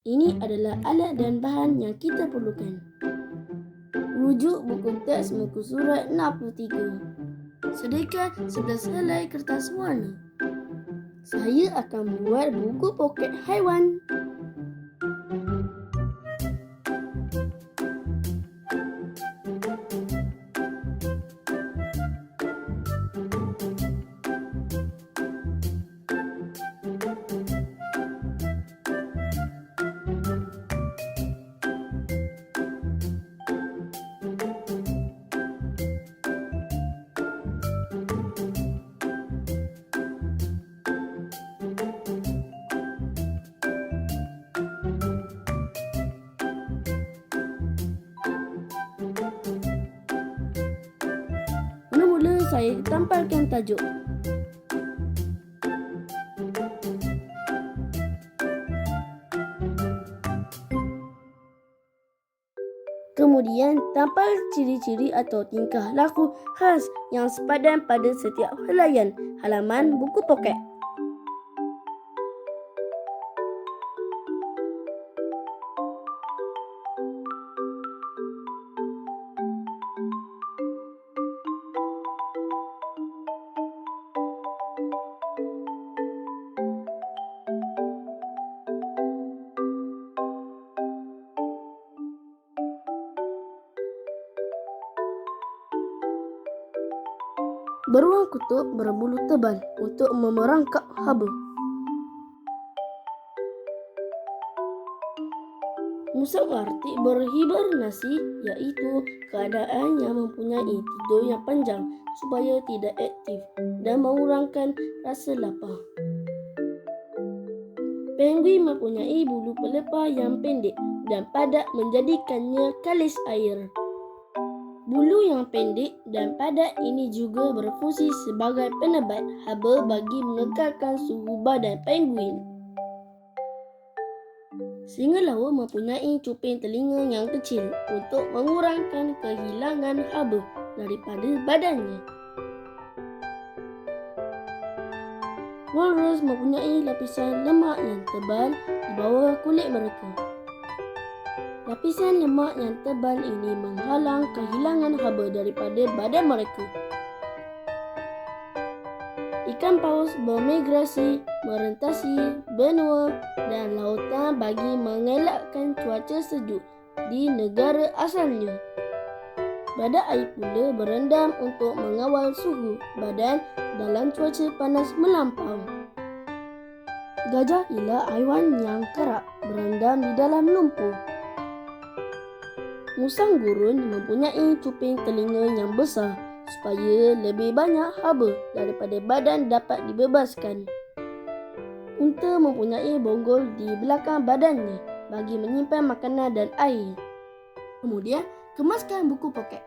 Ini adalah alat dan bahan yang kita perlukan. Rujuk buku teks muka surat 63. Sediakan 11 helai kertas warna. Saya akan buat buku poket haiwan. Mula-mula saya tampalkan tajuk. Kemudian tampal ciri-ciri atau tingkah laku khas yang sepadan pada setiap helaian halaman buku poket. Beruang kutub berbulu tebal untuk memerangkap haba. Musang Artik berhibernasi, iaitu keadaan yang mempunyai tidur yang panjang supaya tidak aktif dan mengurangkan rasa lapar. Penguin mempunyai bulu pelepah yang pendek dan padat menjadikannya kalis air. Bulu yang pendek dan padat ini juga berfungsi sebagai penebat haba bagi mengekalkan suhu badan penguin. Singa laut mempunyai cuping telinga yang kecil untuk mengurangkan kehilangan haba daripada badannya. Walrus mempunyai lapisan lemak yang tebal di bawah kulit mereka. Lapisan lemak yang tebal ini menghalang kehilangan haba daripada badan mereka. Ikan paus bermigrasi merentasi benua dan lautan bagi mengelakkan cuaca sejuk di negara asalnya. Badak air pula berendam untuk mengawal suhu badan dalam cuaca panas melampau. Gajah ialah haiwan yang kerap berendam di dalam lumpur. Musang gurun mempunyai cuping telinga yang besar supaya lebih banyak haba daripada badan dapat dibebaskan. Unta mempunyai bonggol di belakang badannya bagi menyimpan makanan dan air. Kemudian, kemaskan buku poket.